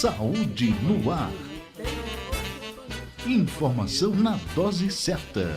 Saúde no ar. Informação na dose certa.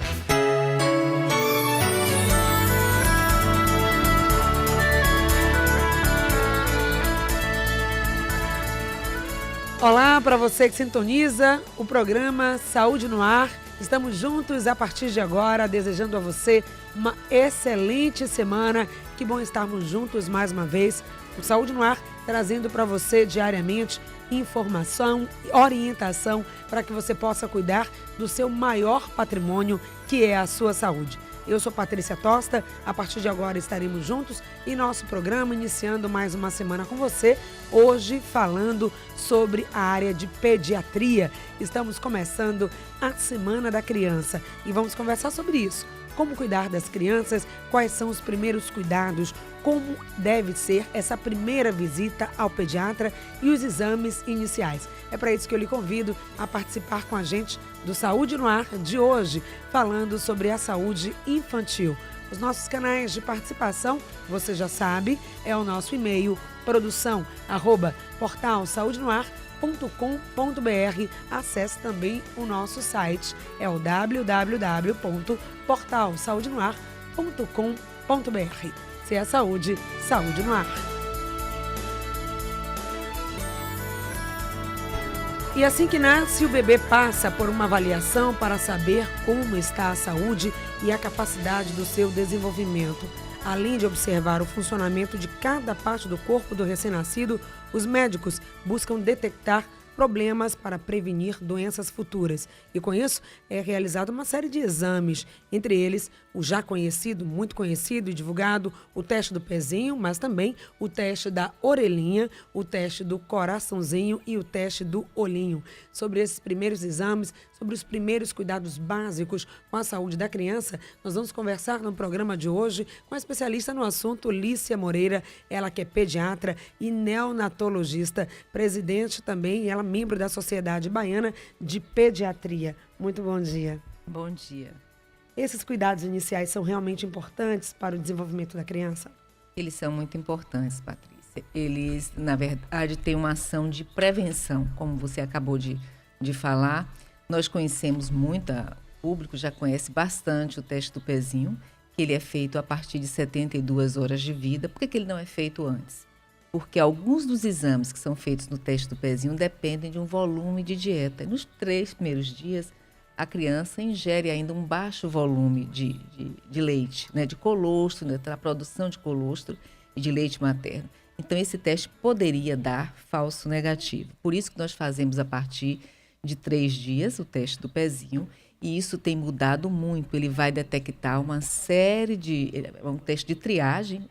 Olá para você que sintoniza o programa Saúde no Ar. Estamos juntos a partir de agora, desejando a você uma excelente semana. Que bom estarmos juntos mais uma vez. O Saúde no Ar trazendo para você diariamente informação e orientação para que você possa cuidar do seu maior patrimônio, que é a sua saúde. Eu sou Patrícia Tosta, a partir de agora estaremos juntos em nosso programa, iniciando mais uma semana com você, hoje falando sobre a área de pediatria. Estamos começando a Semana da Criança e vamos conversar sobre isso. Como cuidar das crianças, quais são os primeiros cuidados, como deve ser essa primeira visita ao pediatra e os exames iniciais. É para isso que eu lhe convido a participar com a gente do Saúde no Ar de hoje, falando sobre a saúde infantil. Os nossos canais de participação, você já sabe, é o nosso e-mail produção@portalsaudenoar.com.br. Acesse também o nosso site, é o www.portalsaudenoar.com.br. Se é saúde, saúde no ar. E assim que nasce, o bebê passa por uma avaliação para saber como está a saúde e a capacidade do seu desenvolvimento. Além de observar o funcionamento de cada parte do corpo do recém-nascido, os médicos buscam detectar problemas para prevenir doenças futuras. E com isso, é realizada uma série de exames, entre eles o já conhecido, muito conhecido e divulgado, o teste do pezinho, mas também o teste da orelhinha, o teste do coraçãozinho e o teste do olhinho. Sobre esses primeiros exames, sobre os primeiros cuidados básicos com a saúde da criança, nós vamos conversar no programa de hoje com a especialista no assunto, Lícia Moreira, ela que é pediatra e neonatologista, presidente também, ela membro da Sociedade Baiana de Pediatria. Muito bom dia. Bom dia. Esses cuidados iniciais são realmente importantes para o desenvolvimento da criança? Eles são muito importantes, Patrícia. Eles, na verdade, têm uma ação de prevenção, como você acabou de falar. Nós conhecemos muito, o público já conhece bastante o teste do pezinho, que ele é feito a partir de 72 horas de vida. Por que ele não é feito antes? Porque alguns dos exames que são feitos no teste do pezinho dependem de um volume de dieta. E nos 3 primeiros dias, a criança ingere ainda um baixo volume de leite, né, de colostro, né, da produção de colostro e de leite materno. Então, esse teste poderia dar falso negativo. Por isso que nós fazemos a partir de 3 dias o teste do pezinho, e isso tem mudado muito. Ele vai detectar uma série um teste de triagem,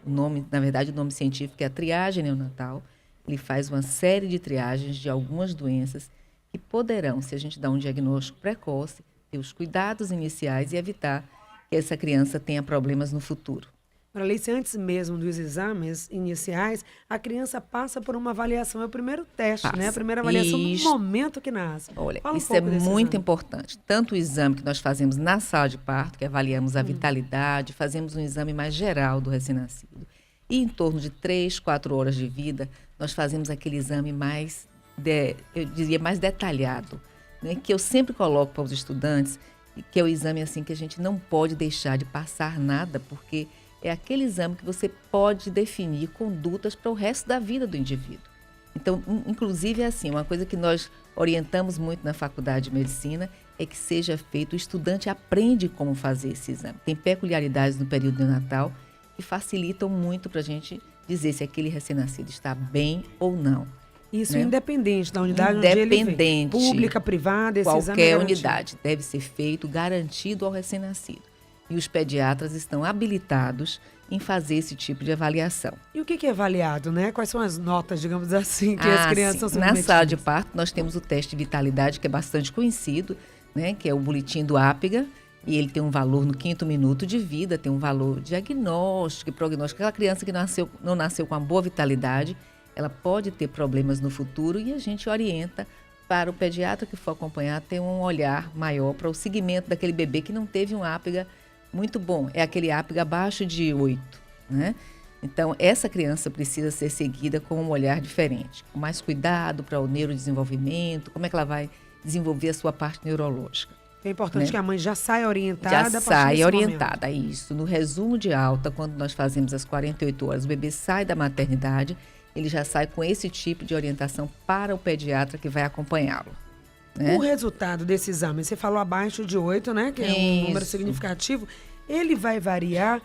na verdade o nome científico é a triagem neonatal. Ele faz uma série de triagens de algumas doenças que poderão, se a gente dá um diagnóstico precoce, ter os cuidados iniciais e evitar que essa criança tenha problemas no futuro. Alice, antes mesmo dos exames iniciais, a criança passa por uma avaliação, é o primeiro teste, né? A primeira avaliação no momento que nasce. Olha, isso é muito importante. Tanto o exame que nós fazemos na sala de parto, que avaliamos a vitalidade, fazemos um exame mais geral do recém-nascido. E em torno de 3, 4 horas de vida, nós fazemos aquele exame mais, eu diria, mais detalhado, né? Que eu sempre coloco para os estudantes, que é o exame assim que a gente não pode deixar de passar nada, porque é aquele exame que você pode definir condutas para o resto da vida do indivíduo. Então, inclusive, é assim, uma coisa que nós orientamos muito na Faculdade de Medicina é que seja feito, o estudante aprende como fazer esse exame. Tem peculiaridades no período neonatal que facilitam muito para a gente dizer se aquele recém-nascido está bem ou não. Isso, né? Independente da unidade onde ele vem. Pública, privada, esse exame é qualquer unidade deve ser feito, garantido ao recém-nascido. E os pediatras estão habilitados em fazer esse tipo de avaliação. E o que é avaliado, né? Quais são as notas, digamos assim, que as crianças são submetidas? Na sala de parto, nós temos o teste de vitalidade, que é bastante conhecido, né? Que é o boletim do APGA, e ele tem um valor no 5º minuto de vida, tem um valor diagnóstico e prognóstico. Aquela criança que não nasceu com uma boa vitalidade, ela pode ter problemas no futuro, e a gente orienta para o pediatra que for acompanhar ter um olhar maior para o segmento daquele bebê que não teve um APGA muito bom. É aquele APGA abaixo de 8, né? Então, essa criança precisa ser seguida com um olhar diferente, com mais cuidado para o neurodesenvolvimento, como é que ela vai desenvolver a sua parte neurológica. É importante, né, que a mãe já saia orientada. Já a partir sai desse orientada, momento. isso. No resumo de alta, quando nós fazemos as 48 horas, o bebê sai da maternidade, ele já sai com esse tipo de orientação para o pediatra que vai acompanhá-lo. Né? O resultado desse exame, você falou abaixo de 8, né? Que é um número significativo. Ele vai variar,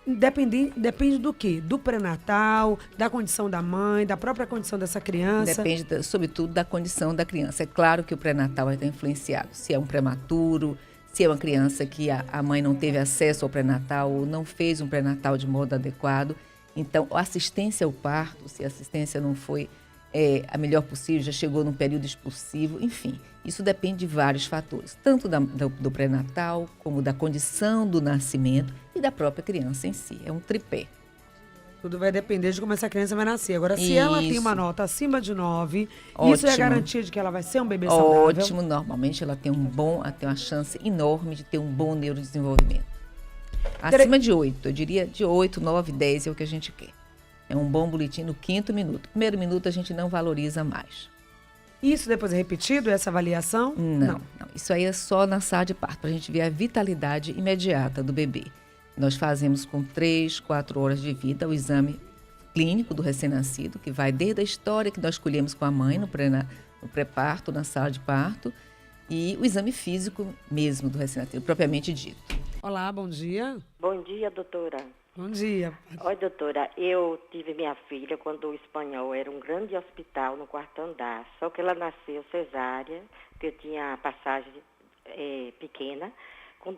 depende do quê? Do pré-natal, da condição da mãe, da própria condição dessa criança? Depende, sobretudo, da condição da criança. É claro que o pré-natal vai estar influenciado. Se é um prematuro, se é uma criança que a mãe não teve acesso ao pré-natal ou não fez um pré-natal de modo adequado. Então, a assistência ao parto, se a assistência não foi a melhor possível, já chegou num período expulsivo, enfim. Isso depende de vários fatores, tanto do pré-natal, como da condição do nascimento e da própria criança em si. É um tripé. Tudo vai depender de como essa criança vai nascer. Agora, se ela tem uma nota acima de 9, isso é garantia de que ela vai ser um bebê saudável? Ótimo, normalmente ela tem uma chance enorme de ter um bom neurodesenvolvimento. Acima de 8, eu diria de 8, 9, 10 é o que a gente quer. É um bom boletim no 5º minuto. Primeiro minuto a gente não valoriza mais. Isso depois é repetido, essa avaliação? Não. Isso aí é só na sala de parto, para a gente ver a vitalidade imediata do bebê. Nós fazemos com 3, 4 horas de vida o exame clínico do recém-nascido, que vai desde a história que nós escolhemos com a mãe no pré-parto, na sala de parto, e o exame físico mesmo do recém-nascido, propriamente dito. Olá, bom dia. Bom dia, doutora. Bom dia. Oi, doutora, eu tive minha filha quando o Espanhol era um grande hospital no 4º andar, só que ela nasceu cesárea, que eu tinha passagem pequena,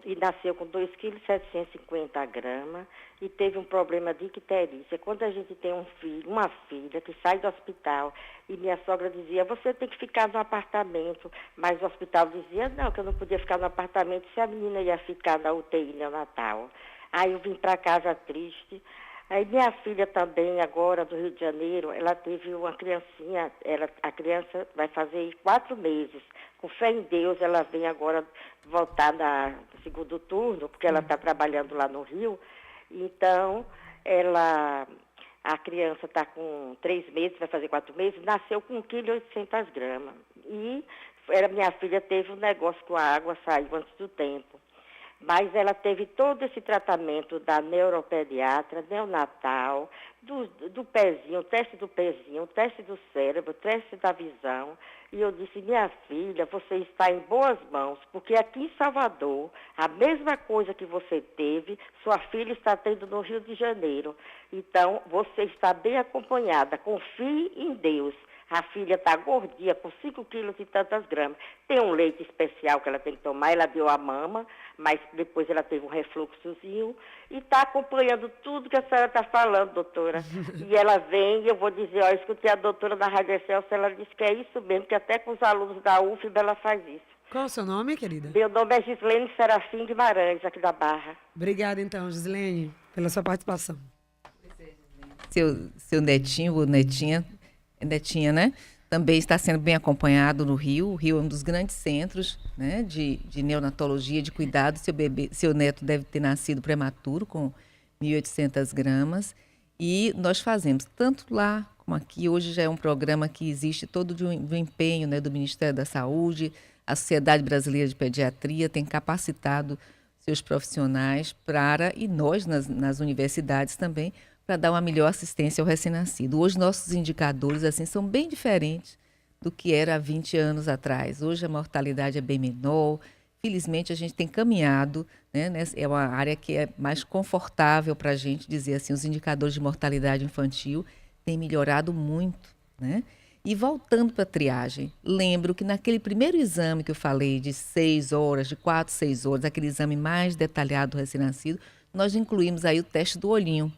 e nasceu com 2,750 kg e teve um problema de icterícia. Quando a gente tem uma filha que sai do hospital e minha sogra dizia, você tem que ficar no apartamento, mas o hospital dizia, não, que eu não podia ficar no apartamento se a menina ia ficar na UTI neonatal. Aí eu vim para casa triste. Aí minha filha também, agora do Rio de Janeiro, ela teve uma criancinha, a criança vai fazer 4 meses. Com fé em Deus, ela vem agora voltar no 2º turno, porque ela está trabalhando lá no Rio. Então, a criança está com 3 meses, vai fazer 4 meses, nasceu com 1,8 kg. E minha filha teve um negócio com a água, saiu antes do tempo. Mas ela teve todo esse tratamento da neuropediatra, neonatal, do pezinho, teste do pezinho, teste do cérebro, teste da visão. E eu disse, minha filha, você está em boas mãos, porque aqui em Salvador, a mesma coisa que você teve, sua filha está tendo no Rio de Janeiro. Então, você está bem acompanhada, confie em Deus. A filha está gordinha, com 5 quilos e tantas gramas. Tem um leite especial que ela tem que tomar, ela deu a mama, mas depois ela teve um refluxozinho e está acompanhando tudo que a senhora está falando, doutora. E ela vem e eu vou dizer, eu escutei a doutora da Rádio Excelsior, ela disse que é isso mesmo, que até com os alunos da UFBA ela faz isso. Qual é o seu nome, querida? Meu nome é Gislene Serafim Guimarães, aqui da Barra. Obrigada, então, Gislene, pela sua participação. Seu netinho ou netinha, né? Também está sendo bem acompanhado no Rio. O Rio é um dos grandes centros, né, de neonatologia, de cuidado. Seu neto deve ter nascido prematuro, com 1.800 gramas. E nós fazemos, tanto lá como aqui. Hoje já é um programa que existe todo do empenho, né, do Ministério da Saúde. A Sociedade Brasileira de Pediatria tem capacitado seus profissionais e nós, nas universidades também, para dar uma melhor assistência ao recém-nascido. Hoje, nossos indicadores assim, são bem diferentes do que era há 20 anos atrás. Hoje, a mortalidade é bem menor. Felizmente, a gente tem caminhado, né? É uma área que é mais confortável para a gente dizer assim, os indicadores de mortalidade infantil têm melhorado muito, né? E voltando para a triagem, lembro que naquele primeiro exame que eu falei de 6 horas, de 4, 6 horas, aquele exame mais detalhado do recém-nascido, nós incluímos aí o teste do olhinho.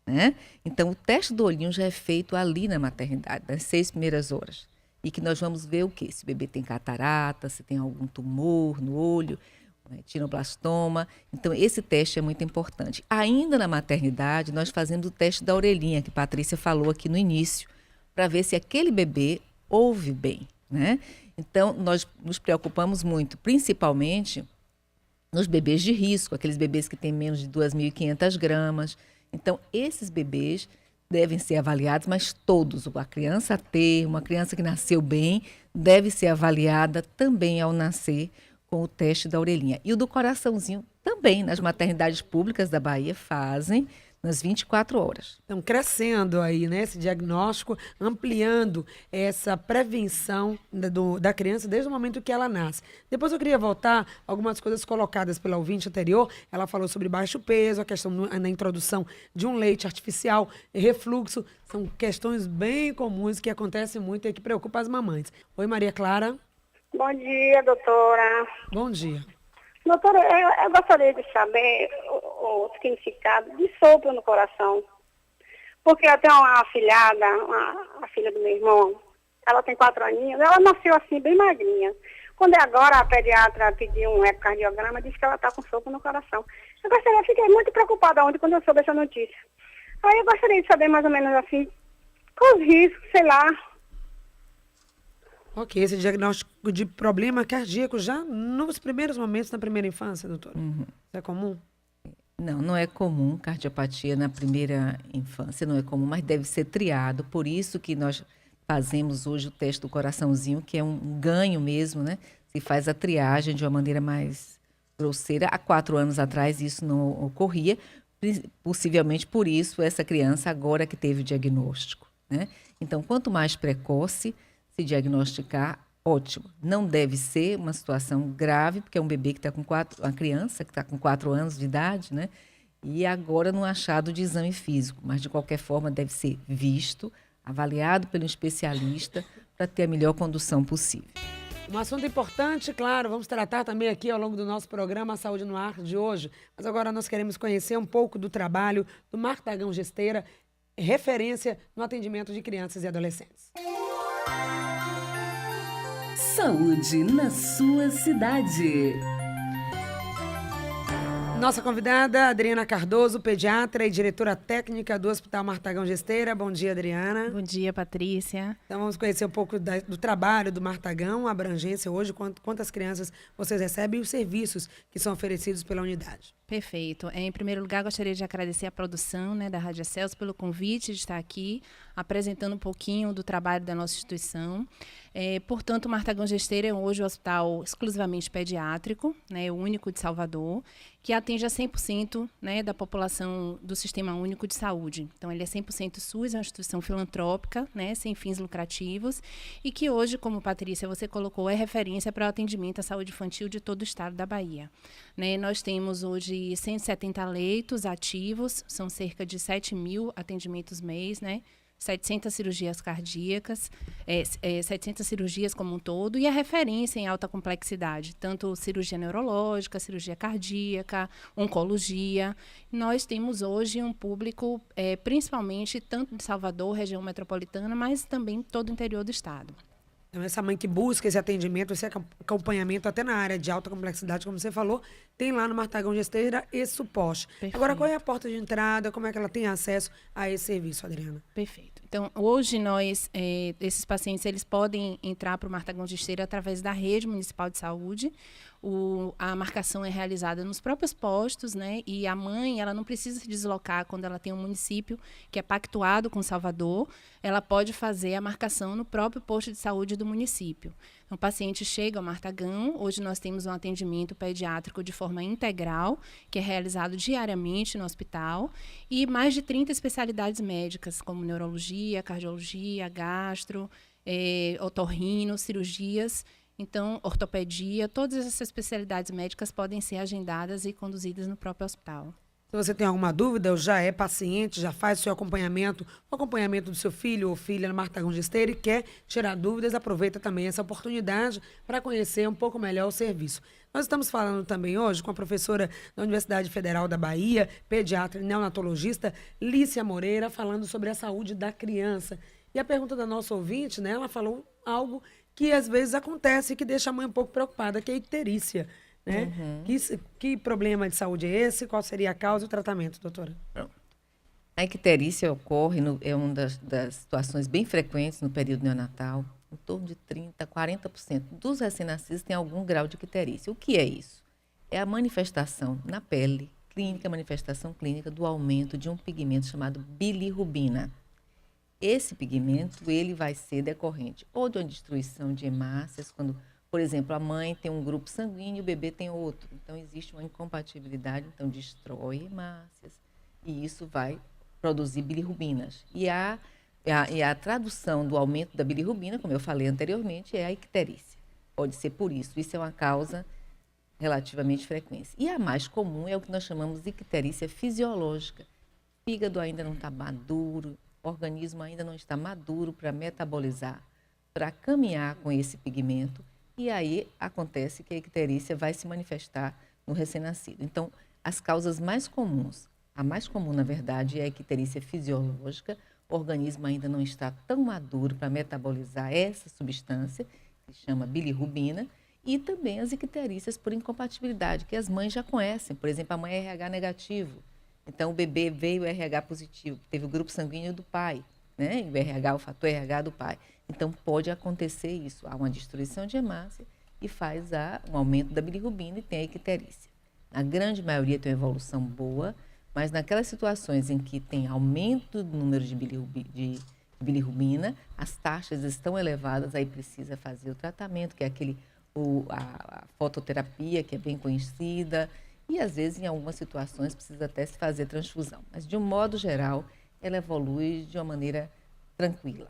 Né? Então, o teste do olhinho já é feito ali na maternidade, nas 6 primeiras horas. E que nós vamos ver o quê? Se o bebê tem catarata, se tem algum tumor no olho, retinoblastoma. Então, esse teste é muito importante. Ainda na maternidade, nós fazemos o teste da orelhinha, que a Patrícia falou aqui no início, para ver se aquele bebê ouve bem. Né? Então, nós nos preocupamos muito, principalmente nos bebês de risco, aqueles bebês que têm menos de 2.500 gramas, Então, esses bebês devem ser avaliados, mas todos, uma criança uma criança que nasceu bem, deve ser avaliada também ao nascer com o teste da orelhinha. E o do coraçãozinho também, nas maternidades públicas da Bahia, fazem nas 24 horas. Então, crescendo aí, né, esse diagnóstico, ampliando essa prevenção da criança desde o momento que ela nasce. Depois eu queria voltar algumas coisas colocadas pela ouvinte anterior. Ela falou sobre baixo peso, a questão na introdução de um leite artificial, refluxo. São questões bem comuns que acontecem muito e que preocupam as mamães. Oi, Maria Clara. Bom dia, doutora. Bom dia. Doutora, eu gostaria de saber o significado de sopro no coração. Porque eu tenho uma afilhada, a filha do meu irmão, ela tem 4 aninhos, ela nasceu assim, bem magrinha. Quando agora a pediatra pediu um ecocardiograma, disse que ela está com sopro no coração. Eu fiquei muito preocupada ontem quando eu soube essa notícia. Aí eu gostaria de saber mais ou menos assim, com os riscos, sei lá. Ok, esse diagnóstico de problema cardíaco já nos primeiros momentos, na primeira infância, doutora? Isso é comum? Não é comum cardiopatia na primeira infância, não é comum, mas deve ser triado. Por isso que nós fazemos hoje o teste do coraçãozinho, que é um ganho mesmo, né? Se faz a triagem de uma maneira mais grosseira. Há 4 anos atrás isso não ocorria, possivelmente por isso essa criança agora que teve o diagnóstico, né? Então, quanto mais precoce se diagnosticar, ótimo. Não deve ser uma situação grave, porque é um bebê que está com uma criança que está com 4 anos de idade, né? E agora no achado de exame físico, mas de qualquer forma deve ser visto, avaliado pelo especialista para ter a melhor condução possível. Um assunto importante, claro, vamos tratar também aqui ao longo do nosso programa Saúde no Ar de hoje, mas agora nós queremos conhecer um pouco do trabalho do Martagão Gesteira, referência no atendimento de crianças e adolescentes. Saúde na sua cidade. Nossa convidada, Adriana Cardoso, pediatra e diretora técnica do Hospital Martagão Gesteira. Bom dia, Adriana. Bom dia, Patrícia. Então vamos conhecer um pouco do trabalho do Martagão, a abrangência hoje, quantas crianças vocês recebem e os serviços que são oferecidos pela unidade. Perfeito. Em primeiro lugar, gostaria de agradecer a produção, da Rádio Celso pelo convite de estar aqui, apresentando um pouquinho do trabalho da nossa instituição. Portanto, o Martagão Gesteira é hoje um hospital exclusivamente pediátrico, o único de Salvador, que atende a 100% da população do Sistema Único de Saúde. Então, ele é 100% SUS, é uma instituição filantrópica, sem fins lucrativos, e que hoje, como Patrícia, você colocou, é referência para o atendimento à saúde infantil de todo o estado da Bahia. Nós temos hoje 170 leitos ativos, são cerca de 7.000 atendimentos mês, 700 cirurgias cardíacas, 700 cirurgias como um todo, e a referência em alta complexidade, tanto cirurgia neurológica, cirurgia cardíaca, oncologia. Nós temos hoje um público, principalmente, tanto de Salvador, região metropolitana, mas também todo o interior do estado. Então, essa mãe que busca esse atendimento, esse acompanhamento, até na área de alta complexidade, como você falou, tem lá no Martagão Gesteira esse suporte. Perfeito. Agora, qual é a porta de entrada? Como é que ela tem acesso a esse serviço, Adriana? Perfeito. Então, hoje esses pacientes, eles podem entrar para o Martagão Gesteira através da rede municipal de saúde. A marcação é realizada nos próprios postos, e a mãe, ela não precisa se deslocar quando ela tem um município que é pactuado com Salvador, ela pode fazer a marcação no próprio posto de saúde do município. Então, o paciente chega ao Martagão, hoje nós temos um atendimento pediátrico de forma integral, que é realizado diariamente no hospital, e mais de 30 especialidades médicas, como neurologia, cardiologia, gastro, otorrino, cirurgias. Então, ortopedia, todas essas especialidades médicas podem ser agendadas e conduzidas no próprio hospital. Se você tem alguma dúvida, ou já é paciente, já faz o seu acompanhamento, o acompanhamento do seu filho ou filha no Martagão Gesteira e quer tirar dúvidas, aproveita também essa oportunidade para conhecer um pouco melhor o serviço. Nós estamos falando também hoje com a professora da Universidade Federal da Bahia, pediatra e neonatologista, Lícia Moreira, falando sobre a saúde da criança. E a pergunta da nossa ouvinte, ela falou algo que às vezes acontece e que deixa a mãe um pouco preocupada, que é a icterícia. Que problema de saúde é esse? Qual seria a causa e o tratamento, doutora? A icterícia ocorre, é uma das situações bem frequentes no período neonatal. Em torno de 30%, 40% dos recém-nascidos têm algum grau de icterícia. O que é isso? É a manifestação na pele, clínica, manifestação clínica do aumento de um pigmento chamado bilirrubina. Esse pigmento, ele vai ser decorrente ou de uma destruição de hemácias, quando, por exemplo, a mãe tem um grupo sanguíneo e o bebê tem outro. Então, existe uma incompatibilidade, então destrói hemácias e isso vai produzir bilirrubinas. E a tradução do aumento da bilirrubina, como eu falei anteriormente, é a icterícia. Pode ser por isso. Isso é uma causa relativamente frequente. E a mais comum é o que nós chamamos de icterícia fisiológica. O fígado ainda não está maduro, o organismo ainda não está maduro para metabolizar, para caminhar com esse pigmento, e aí acontece que a icterícia vai se manifestar no recém-nascido. Então, as causas mais comuns, a mais comum, na verdade, é a icterícia fisiológica. O organismo ainda não está tão maduro para metabolizar essa substância, que se chama bilirrubina, e também as icterícias por incompatibilidade, que as mães já conhecem. Por exemplo, a mãe é RH negativo. Então, o bebê veio RH positivo, teve o grupo sanguíneo do pai, né? O RH, o fator RH do pai. Então, pode acontecer isso. Há uma destruição de hemácia e faz um aumento da bilirrubina e tem a icterícia. A grande maioria tem uma evolução boa, mas naquelas situações em que tem aumento do número de bilirrubina, as taxas estão elevadas, aí precisa fazer o tratamento, que é a fototerapia, que é bem conhecida, e às vezes em algumas situações precisa até se fazer transfusão. Mas de um modo geral, ela evolui de uma maneira tranquila.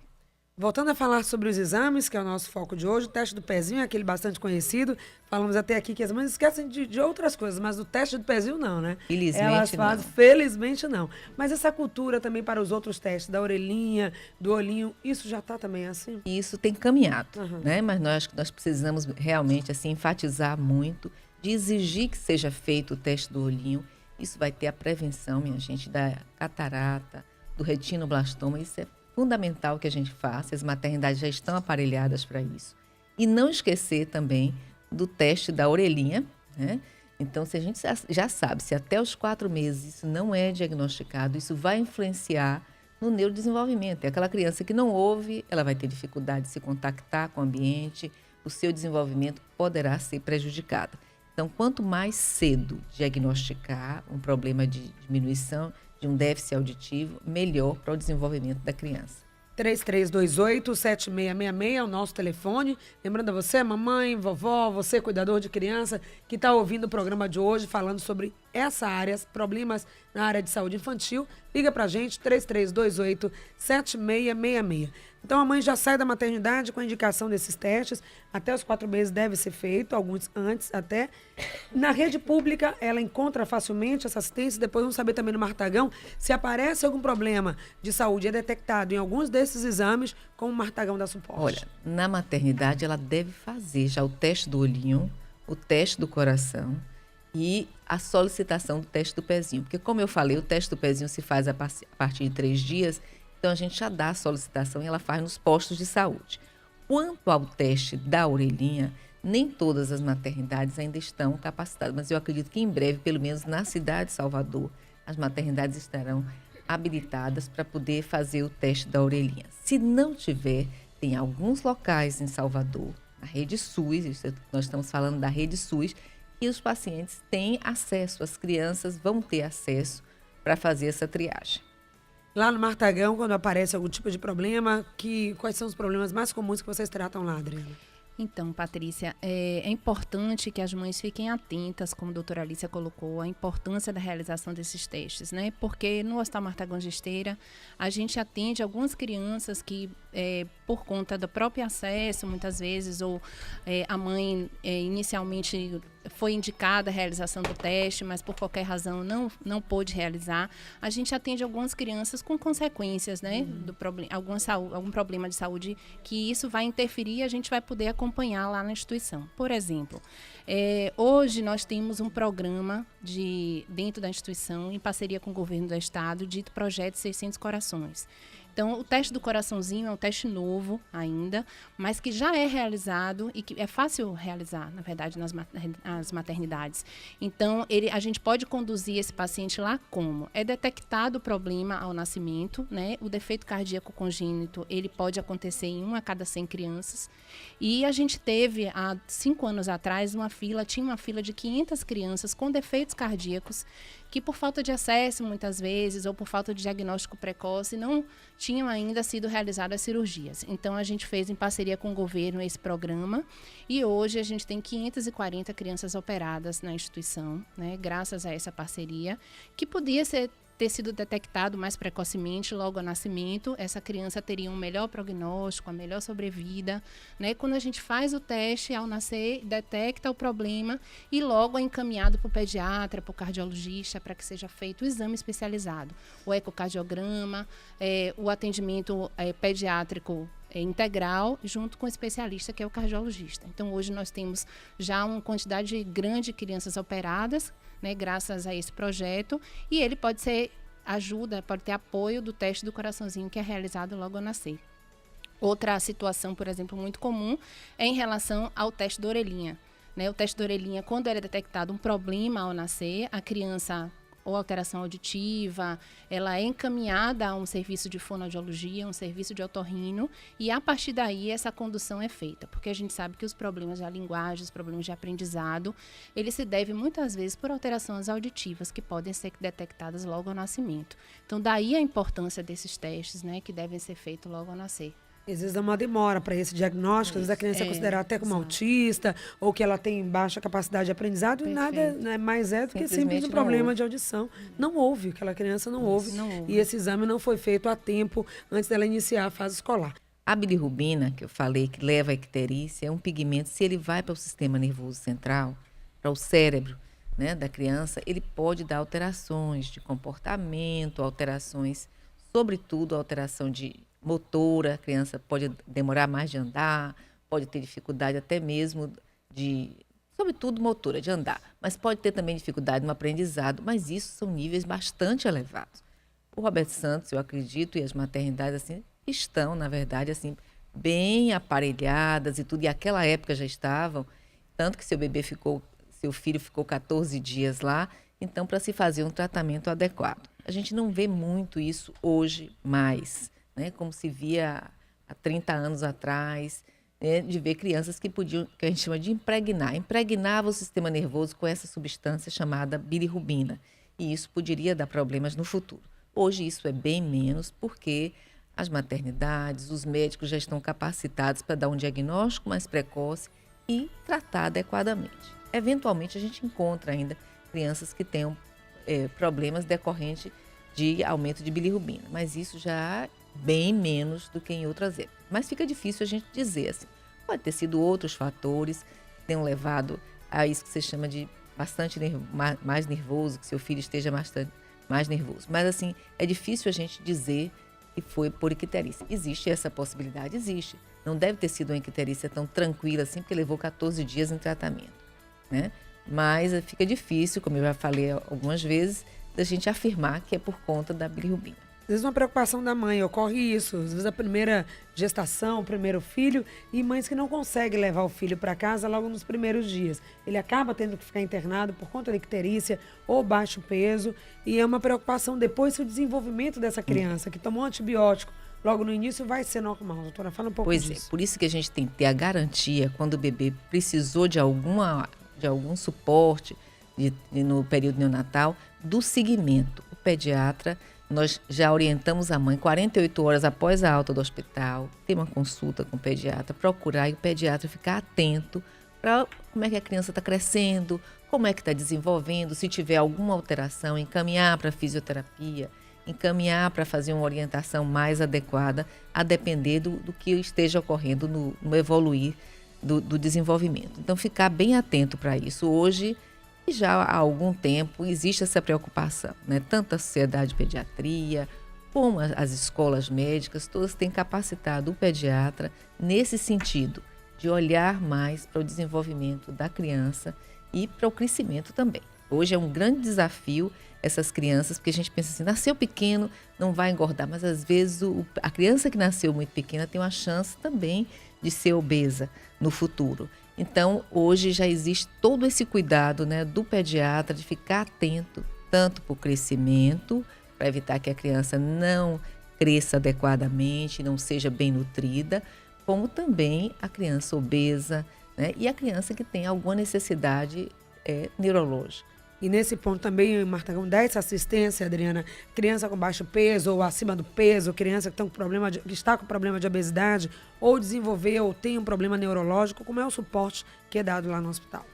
Voltando a falar sobre os exames, que é o nosso foco de hoje, o teste do pezinho é aquele bastante conhecido. Falamos até aqui que as mães esquecem de outras coisas, mas o teste do pezinho não, né? Felizmente elas fazem, não. Felizmente não. Mas essa cultura também para os outros testes, da orelhinha, do olhinho, isso já está também assim? Isso tem caminhado, né? Mas nós precisamos realmente assim, enfatizar muito, de exigir que seja feito o teste do olhinho. Isso vai ter a prevenção, minha gente, da catarata, do retinoblastoma. Isso é fundamental que a gente faça, as maternidades já estão aparelhadas para isso. E não esquecer também do teste da orelhinha, né? Então, se a gente já sabe, se até os 4 meses isso não é diagnosticado, isso vai influenciar no neurodesenvolvimento. É aquela criança que não ouve, ela vai ter dificuldade de se contactar com o ambiente, o seu desenvolvimento poderá ser prejudicado. Então, quanto mais cedo diagnosticar um problema de diminuição de um déficit auditivo, melhor para o desenvolvimento da criança. 3328-7666 é o nosso telefone. Lembrando a você, mamãe, vovó, você, cuidador de criança, que está ouvindo o programa de hoje falando sobre essa área, problemas na área de saúde infantil, liga para a gente, 3328-7666. Então, a mãe já sai da maternidade com a indicação desses testes. Até os 4 meses deve ser feito, alguns antes até. Na rede pública, ela encontra facilmente essa assistência. Depois vamos saber também no Martagão se aparece algum problema de saúde, é detectado em alguns desses exames, como o Martagão dá suporte. Olha, na maternidade ela deve fazer já o teste do olhinho, o teste do coração e a solicitação do teste do pezinho. Porque, como eu falei, o teste do pezinho se faz a partir de 3 dias, então a gente já dá a solicitação e ela faz nos postos de saúde. Quanto ao teste da orelhinha, nem todas as maternidades ainda estão capacitadas, mas eu acredito que em breve, pelo menos na cidade de Salvador, as maternidades estarão habilitadas para poder fazer o teste da orelhinha. Se não tiver, tem alguns locais em Salvador, na rede SUS, nós estamos falando da rede SUS, e os pacientes têm acesso, as crianças vão ter acesso para fazer essa triagem. Lá no Martagão, quando aparece algum tipo de problema, quais são os problemas mais comuns que vocês tratam lá, Adriana? Então, Patrícia, é importante que as mães fiquem atentas, como a doutora Alicia colocou, a importância da realização desses testes, né? Porque no Hospital Martagão Gesteira, a gente atende algumas crianças que, por conta do próprio acesso, muitas vezes, ou a mãe inicialmente foi indicada a realização do teste, mas por qualquer razão não pôde realizar. A gente atende algumas crianças com consequências, né, do algum problema de saúde, que isso vai interferir e a gente vai poder acompanhar lá na instituição. Por exemplo, hoje nós temos um programa dentro da instituição, em parceria com o governo do estado, dito Projeto 600 Corações. Então, o teste do coraçãozinho é um teste novo ainda, mas que já é realizado e que é fácil realizar, na verdade, nas maternidades. Então, a gente pode conduzir esse paciente lá como? É detectado o problema ao nascimento, né? O defeito cardíaco congênito, ele pode acontecer em 1 a cada 100 crianças. E a gente teve, há 5 anos atrás, tinha uma fila de 500 crianças com defeitos cardíacos que por falta de acesso, muitas vezes, ou por falta de diagnóstico precoce, não tinham ainda sido realizadas cirurgias. Então, a gente fez em parceria com o governo esse programa e hoje a gente tem 540 crianças operadas na instituição, né, graças a essa parceria, que podia ter sido detectado mais precocemente, logo ao nascimento, essa criança teria um melhor prognóstico, a melhor sobrevida, né? Quando a gente faz o teste, ao nascer, detecta o problema e logo é encaminhado para o pediatra, para o cardiologista, para que seja feito o exame especializado, o ecocardiograma, o atendimento pediátrico integral, junto com o especialista, que é o cardiologista. Então, hoje nós temos já uma quantidade grande de crianças operadas, né, graças a esse projeto, e ele pode ter apoio do teste do coraçãozinho, que é realizado logo ao nascer. Outra situação, por exemplo, muito comum é em relação ao teste da orelhinha. Né? O teste da orelhinha, quando é detectado um problema ao nascer, a criança ou alteração auditiva, ela é encaminhada a um serviço de fonoaudiologia, um serviço de otorrino, e a partir daí essa condução é feita, porque a gente sabe que os problemas da linguagem, os problemas de aprendizado, eles se devem muitas vezes por alterações auditivas que podem ser detectadas logo ao nascimento. Então, daí a importância desses testes, né, que devem ser feitos logo ao nascer. Às vezes dá uma demora para esse diagnóstico, às vezes a criança é considerada até como autista, ou que ela tem baixa capacidade de aprendizado, e nada, né, mais é do que simplesmente um problema de audição. Não ouve, aquela criança não ouve, e esse exame não foi feito a tempo antes dela iniciar a fase escolar. A bilirrubina, que eu falei, que leva à icterícia, é um pigmento, se ele vai para o sistema nervoso central, para o cérebro, né, da criança, ele pode dar alterações de comportamento, alterações, sobretudo alteração de motora, a criança pode demorar mais de andar, pode ter dificuldade até mesmo sobretudo motora, de andar, mas pode ter também dificuldade no aprendizado, mas isso são níveis bastante elevados. O Roberto Santos, eu acredito, e as maternidades assim, estão, na verdade, assim, bem aparelhadas e tudo, e naquela época já estavam, tanto que seu filho ficou 14 dias lá, então para se fazer um tratamento adequado. A gente não vê muito isso hoje mais, né, como se via há 30 anos atrás, né, de ver crianças que podiam, que a gente chama de impregnava o sistema nervoso com essa substância chamada bilirrubina, e isso poderia dar problemas no futuro. Hoje isso é bem menos, porque as maternidades, os médicos já estão capacitados para dar um diagnóstico mais precoce e tratar adequadamente. Eventualmente a gente encontra ainda crianças que tenham problemas decorrentes de aumento de bilirrubina, mas isso já bem menos do que em outras épocas. Mas fica difícil a gente dizer assim. Pode ter sido outros fatores que tenham levado a isso que você chama de bastante mais nervoso, que seu filho esteja bastante mais nervoso. Mas assim, é difícil a gente dizer que foi por icterícia. Existe essa possibilidade? Existe. Não deve ter sido uma icterícia tão tranquila assim, porque levou 14 dias em tratamento, né? Mas fica difícil, como eu já falei algumas vezes, da gente afirmar que é por conta da bilirrubina. Às vezes uma preocupação da mãe, ocorre isso, às vezes a primeira gestação, o primeiro filho, e mães que não conseguem levar o filho para casa logo nos primeiros dias. Ele acaba tendo que ficar internado por conta da icterícia ou baixo peso, e é uma preocupação depois se o desenvolvimento dessa criança que tomou antibiótico logo no início vai ser normal. Doutora, fala um pouco disso. Pois é, por isso que a gente tem que ter a garantia, quando o bebê precisou de algum suporte no período neonatal, do seguimento. O pediatra, nós já orientamos a mãe 48 horas após a alta do hospital, ter uma consulta com o pediatra, procurar e o pediatra ficar atento para como é que a criança está crescendo, como é que está desenvolvendo, se tiver alguma alteração, encaminhar para fisioterapia, encaminhar para fazer uma orientação mais adequada, a depender do que esteja ocorrendo no evoluir do desenvolvimento. Então, ficar bem atento para isso. Hoje, e já há algum tempo, existe essa preocupação, né? Tanto a Sociedade de Pediatria, como as escolas médicas, todas têm capacitado o pediatra nesse sentido, de olhar mais para o desenvolvimento da criança e para o crescimento também. Hoje é um grande desafio essas crianças, porque a gente pensa assim, nasceu pequeno, não vai engordar, mas às vezes a criança que nasceu muito pequena tem uma chance também de ser obesa no futuro. Então, hoje já existe todo esse cuidado, né, do pediatra de ficar atento tanto para o crescimento, para evitar que a criança não cresça adequadamente, não seja bem nutrida, como também a criança obesa, né, e a criança que tem alguma necessidade neurológica. E nesse ponto também, Martagão, dá essa assistência, Adriana, criança com baixo peso ou acima do peso, criança que está com problema de obesidade, ou desenvolveu ou tem um problema neurológico, como é o suporte que é dado lá no hospital?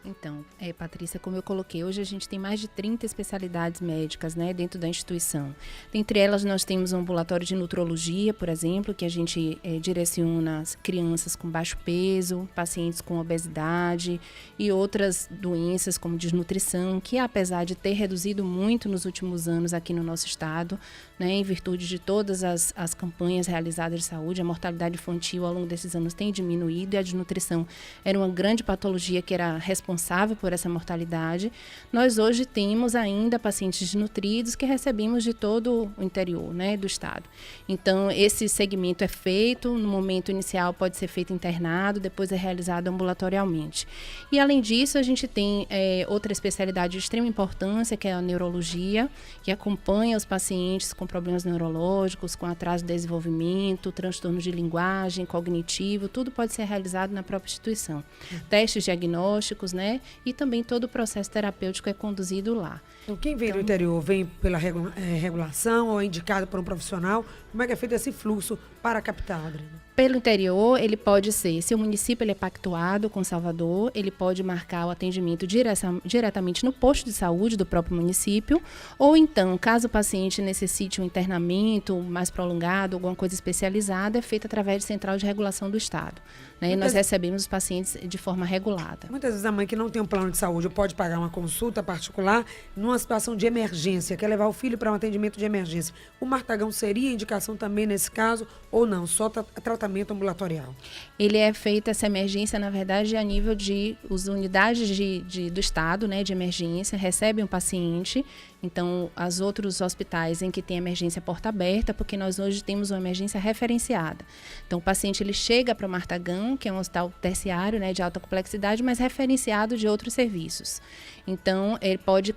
Então, Patrícia, como eu coloquei, hoje a gente tem mais de 30 especialidades médicas, né, dentro da instituição. Dentre elas, nós temos um ambulatório de nutrologia, por exemplo, que a gente direciona as crianças com baixo peso, pacientes com obesidade e outras doenças como desnutrição, que apesar de ter reduzido muito nos últimos anos aqui no nosso estado, né, em virtude de todas as campanhas realizadas de saúde, a mortalidade infantil ao longo desses anos tem diminuído e a desnutrição era uma grande patologia que era responsável por essa mortalidade. Nós hoje temos ainda pacientes desnutridos que recebemos de todo o interior, né, do estado. Então, esse segmento é feito, no momento inicial pode ser feito internado, depois é realizado ambulatorialmente. E além disso, a gente tem outra especialidade de extrema importância, que é a neurologia, que acompanha os pacientes com problemas neurológicos, com atraso de desenvolvimento, transtornos de linguagem, cognitivo, tudo pode ser realizado na própria instituição. Testes diagnósticos, né? E também todo o processo terapêutico é conduzido lá. Então, quem vem do interior vem pela regulação ou é indicado por um profissional? Como é que é feito esse fluxo para captar, Adriana? Pelo interior, ele pode ser, se o município ele é pactuado com Salvador, ele pode marcar o atendimento diretamente no posto de saúde do próprio município, ou então, caso o paciente necessite um internamento mais prolongado, alguma coisa especializada, é feito através de central de regulação do estado. Né? E nós recebemos os pacientes de forma regulada. Muitas vezes a mãe que não tem um plano de saúde pode pagar uma consulta particular numa situação de emergência, quer levar o filho para um atendimento de emergência. O Martagão seria indicação também nesse caso ou não? Só tratamento ambulatorial? Ele é feita essa emergência, na verdade, a nível de as unidades do estado, né, de emergência, recebem um paciente. Então, os outros hospitais em que tem emergência porta aberta, porque nós hoje temos uma emergência referenciada. Então, o paciente ele chega para o Martagão, que é um hospital terciário, né, de alta complexidade, mas referenciado de outros serviços. Então, ele pode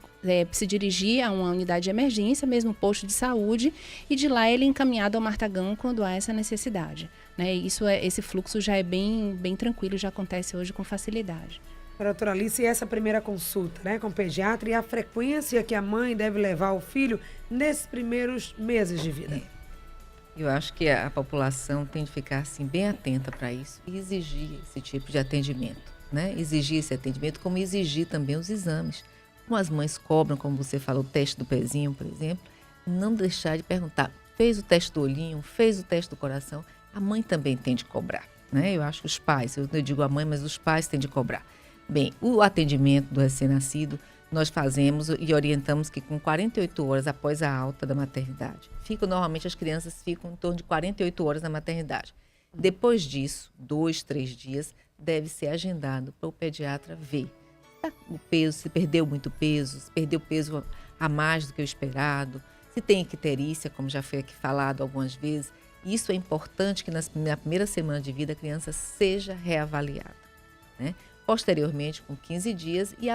se dirigir a uma unidade de emergência, mesmo posto de saúde, e de lá ele é encaminhado ao Martagão quando há essa necessidade. Né? Esse fluxo já é bem tranquilo, já acontece hoje com facilidade. Doutora Alice, e essa primeira consulta, né, com o pediatra e a frequência que a mãe deve levar o filho nesses primeiros meses de vida? Eu acho que a população tem de ficar assim, bem atenta para isso e exigir esse tipo de atendimento. Né? Exigir esse atendimento, como exigir também os exames. Como as mães cobram, como você falou, o teste do pezinho, por exemplo, não deixar de perguntar, fez o teste do olhinho, fez o teste do coração, a mãe também tem de cobrar. Né? Eu acho que os pais, eu não digo a mãe, mas os pais têm de cobrar. Bem, o atendimento do recém-nascido nós fazemos e orientamos que com 48 horas após a alta da maternidade. Normalmente as crianças ficam em torno de 48 horas na maternidade. Depois disso, 2, 3 dias, deve ser agendado para o pediatra ver o peso, se perdeu muito peso, se perdeu peso a mais do que o esperado, se tem icterícia, como já foi aqui falado algumas vezes. Isso é importante que na primeira semana de vida a criança seja reavaliada. Né? Posteriormente, com 15 dias e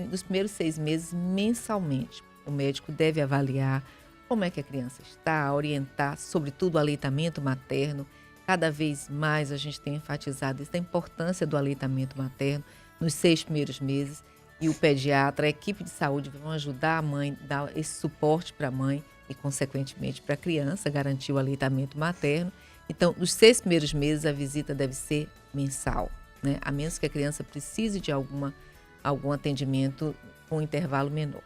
nos primeiros 6 meses, mensalmente. O médico deve avaliar como é que a criança está, orientar, sobretudo o aleitamento materno. Cada vez mais a gente tem enfatizado isso, a importância do aleitamento materno nos 6 primeiros meses. E o pediatra, a equipe de saúde vão ajudar a mãe, dar esse suporte para a mãe e, consequentemente, para a criança, garantir o aleitamento materno. Então, nos 6 primeiros meses, a visita deve ser mensal. Né? A menos que a criança precise de algum atendimento com um intervalo menor.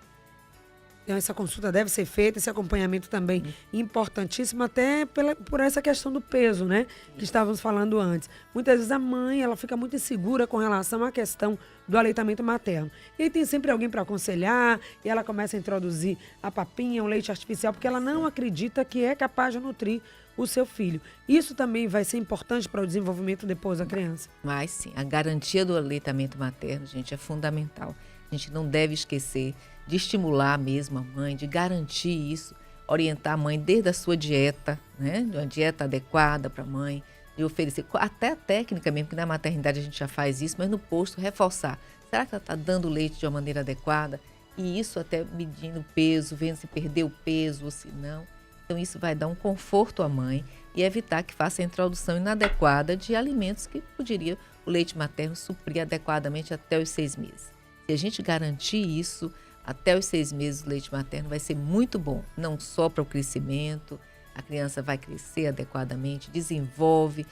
Então, essa consulta deve ser feita, esse acompanhamento também importantíssimo, até por essa questão do peso, né? Que estávamos falando antes. Muitas vezes a mãe, ela fica muito insegura com relação à questão do aleitamento materno. E aí tem sempre alguém para aconselhar, e ela começa a introduzir a papinha, o leite artificial, porque ela não acredita que é capaz de nutrir o seu filho. Isso também vai ser importante para o desenvolvimento depois da criança? Mas sim, a garantia do aleitamento materno, gente, é fundamental. A gente não deve esquecer de estimular mesmo a mãe, de garantir isso, orientar a mãe desde a sua dieta, né? De uma dieta adequada para a mãe, de oferecer, até a técnica mesmo, que na maternidade a gente já faz isso, mas no posto reforçar. Será que ela está dando leite de uma maneira adequada? E isso até medindo o peso, vendo se perdeu o peso ou se não. Então isso vai dar um conforto à mãe e evitar que faça a introdução inadequada de alimentos que poderia o leite materno suprir adequadamente até os 6 meses. Se a gente garantir isso, até os 6 meses o leite materno vai ser muito bom, não só para o crescimento, a criança vai crescer adequadamente, desenvolve,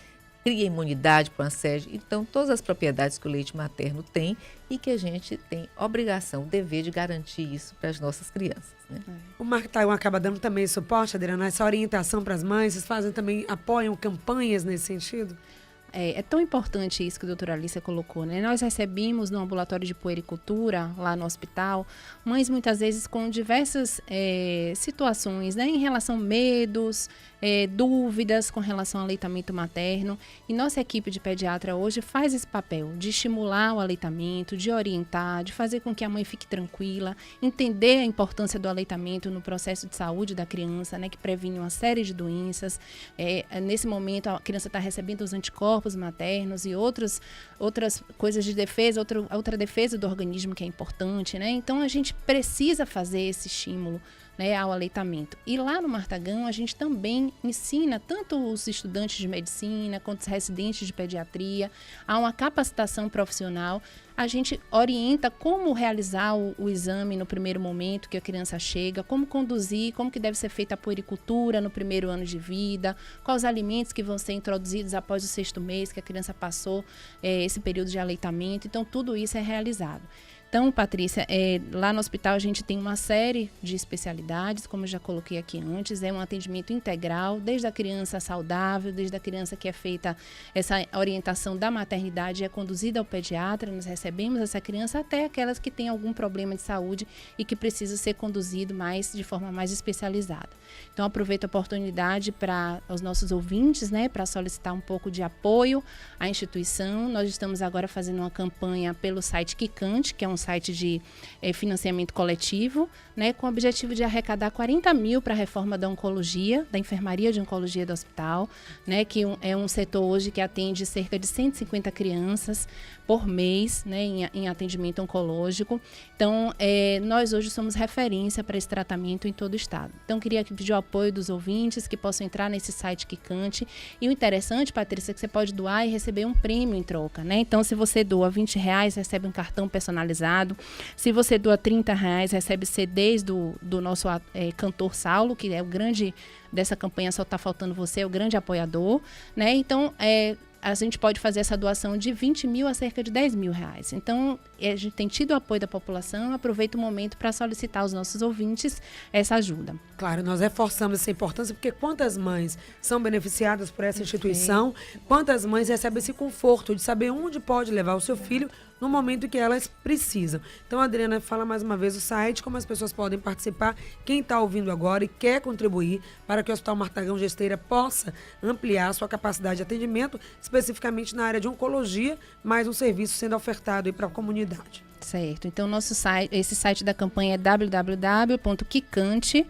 cria imunidade para o assédio. Então, todas as propriedades que o leite materno tem e que a gente tem obrigação, dever de garantir isso para as nossas crianças, né? O Martagão acaba dando também suporte, Adriana, essa orientação para as mães, vocês fazem também, apoiam campanhas nesse sentido? É tão importante isso que a doutora Alicia colocou, né? Nós recebemos no ambulatório de puericultura, lá no hospital, mães muitas vezes com diversas situações, né? Em relação a medos, dúvidas com relação ao aleitamento materno. E nossa equipe de pediatra hoje faz esse papel de estimular o aleitamento, de orientar, de fazer com que a mãe fique tranquila, entender a importância do aleitamento no processo de saúde da criança, né? Que previne uma série de doenças. Nesse momento, a criança está recebendo os anticorpos maternos e outras coisas de defesa, outra defesa do organismo que é importante, né? Então a gente precisa fazer esse estímulo, né, ao aleitamento. E lá no Martagão a gente também ensina tanto os estudantes de medicina quanto os residentes de pediatria a uma capacitação profissional. A gente orienta como realizar o exame no primeiro momento que a criança chega, como conduzir, como que deve ser feita a puericultura no primeiro ano de vida, quais alimentos que vão ser introduzidos após o 6º mês que a criança passou esse período de aleitamento. Então, tudo isso é realizado. Então, Patrícia, lá no hospital a gente tem uma série de especialidades, como eu já coloquei aqui antes, é um atendimento integral, desde a criança saudável, desde a criança que é feita essa orientação da maternidade, é conduzida ao pediatra, nós recebemos essa criança, até aquelas que têm algum problema de saúde e que precisam ser conduzido de forma mais especializada. Então, aproveito a oportunidade para os nossos ouvintes, né, para solicitar um pouco de apoio à instituição. Nós estamos agora fazendo uma campanha pelo site Quicante, que é um site de financiamento coletivo, né, com o objetivo de arrecadar 40 mil para a reforma da oncologia, da enfermaria de oncologia do hospital, né, que é um setor hoje que atende cerca de 150 crianças por mês, né, em atendimento oncológico. Então, nós hoje somos referência para esse tratamento em todo o estado. Então, queria pedir o apoio dos ouvintes que possam entrar nesse site Quicante. E o interessante, Patrícia, é que você pode doar e receber um prêmio em troca, né? Então, se você doa R$20, recebe um cartão personalizado. Se você doa R$30, recebe CDs do nosso cantor Saulo, que é o grande dessa campanha Só Tá Faltando Você, é o grande apoiador, né? Então, a gente pode fazer essa doação de 20 mil a cerca de 10 mil reais. Então, a gente tem tido o apoio da população, aproveita o momento para solicitar aos nossos ouvintes essa ajuda. Claro, nós reforçamos essa importância, porque quantas mães são beneficiadas por essa instituição, quantas mães recebem esse conforto de saber onde pode levar o seu filho no momento que elas precisam. Então, Adriana, fala mais uma vez o site, como as pessoas podem participar, quem está ouvindo agora e quer contribuir para que o Hospital Martagão Gesteira possa ampliar a sua capacidade de atendimento, especificamente na área de oncologia, mais um serviço sendo ofertado para a comunidade. Certo. Então, esse site da campanha é www.quicante,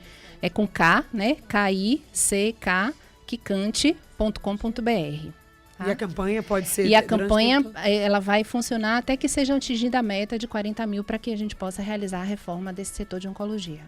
com K, né? K-I-C-K, quicante.com.br. Tá? E a campanha pode ser... E a campanha, ela vai funcionar até que seja atingida a meta de 40 mil para que a gente possa realizar a reforma desse setor de oncologia.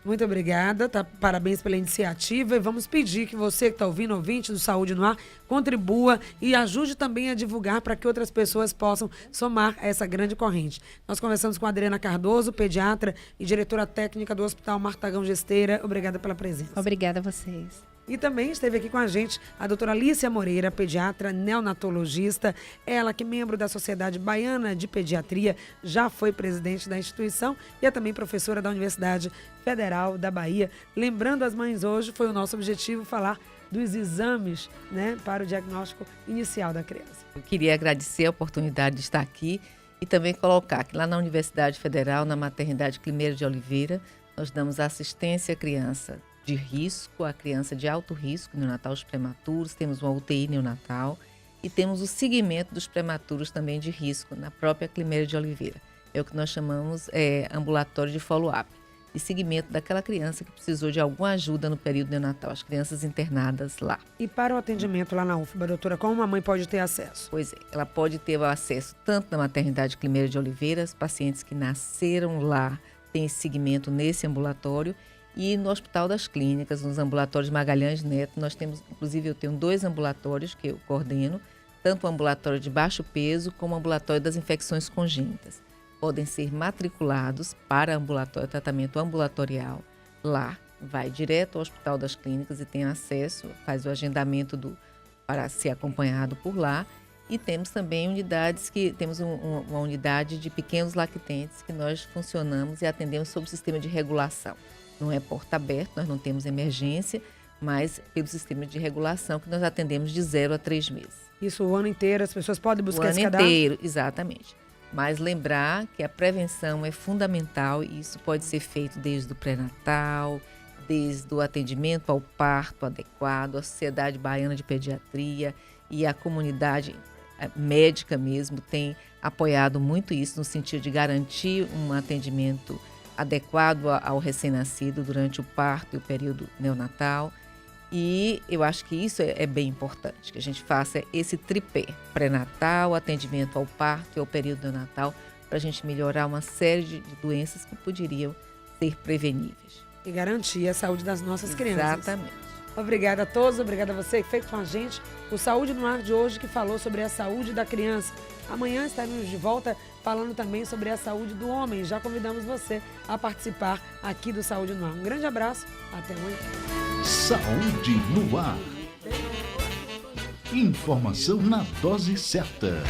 Muito obrigada, tá? Parabéns pela iniciativa e vamos pedir que você que está ouvindo, ouvinte do Saúde no Ar, contribua e ajude também a divulgar para que outras pessoas possam somar a essa grande corrente. Nós conversamos com a Adriana Cardoso, pediatra e diretora técnica do Hospital Martagão Gesteira. Obrigada pela presença. Obrigada a vocês. E também esteve aqui com a gente a doutora Alicia Moreira, pediatra neonatologista, ela que é membro da Sociedade Baiana de Pediatria, já foi presidente da instituição e é também professora da Universidade Federal da Bahia. Lembrando as mães, hoje foi o nosso objetivo falar dos exames, né, para o diagnóstico inicial da criança. Eu queria agradecer a oportunidade de estar aqui e também colocar que lá na Universidade Federal, na Maternidade Climeiro de Oliveira, nós damos assistência à criança de risco, a criança de alto risco, neonatal, os prematuros, temos uma UTI neonatal e temos o seguimento dos prematuros também de risco na própria Climeiro de Oliveira. é o que nós chamamos ambulatório de follow-up, de seguimento daquela criança que precisou de alguma ajuda no período neonatal, as crianças internadas lá. E para o atendimento lá na UFBA, doutora, como a mãe pode ter acesso? Pois é, ela pode ter o acesso tanto na maternidade Climeira de Oliveira, os pacientes que nasceram lá têm esse segmento nesse ambulatório, e no Hospital das Clínicas, nos ambulatórios Magalhães Neto, nós temos, inclusive eu tenho 2 ambulatórios que eu coordeno, tanto o ambulatório de baixo peso como o ambulatório das infecções congênitas. Podem ser matriculados para tratamento ambulatorial lá, vai direto ao Hospital das Clínicas e tem acesso, faz o agendamento para ser acompanhado por lá. E temos também temos uma unidade de pequenos lactentes que nós funcionamos e atendemos sob o sistema de regulação. Não é porta aberta, nós não temos emergência, mas pelo sistema de regulação que nós atendemos de 0 a 3 meses. Isso o ano inteiro, as pessoas podem buscar esse cadastro? cadastro? O ano inteiro, exatamente. Mas lembrar que a prevenção é fundamental e isso pode ser feito desde o pré-natal, desde o atendimento ao parto adequado, a Sociedade Baiana de Pediatria e a comunidade médica mesmo tem apoiado muito isso no sentido de garantir um atendimento adequado ao recém-nascido durante o parto e o período neonatal. E eu acho que isso é bem importante, que a gente faça esse tripé, pré-natal, atendimento ao parto e ao período neonatal, para a gente melhorar uma série de doenças que poderiam ser preveníveis. E garantir a saúde das nossas crianças. Exatamente. Obrigada a todos, obrigada a você que fez com a gente o Saúde no Ar de hoje, que falou sobre a saúde da criança. Amanhã estaremos de volta falando também sobre a saúde do homem. Já convidamos você a participar aqui do Saúde no Ar. Um grande abraço, até amanhã. Saúde no Ar. Informação na dose certa.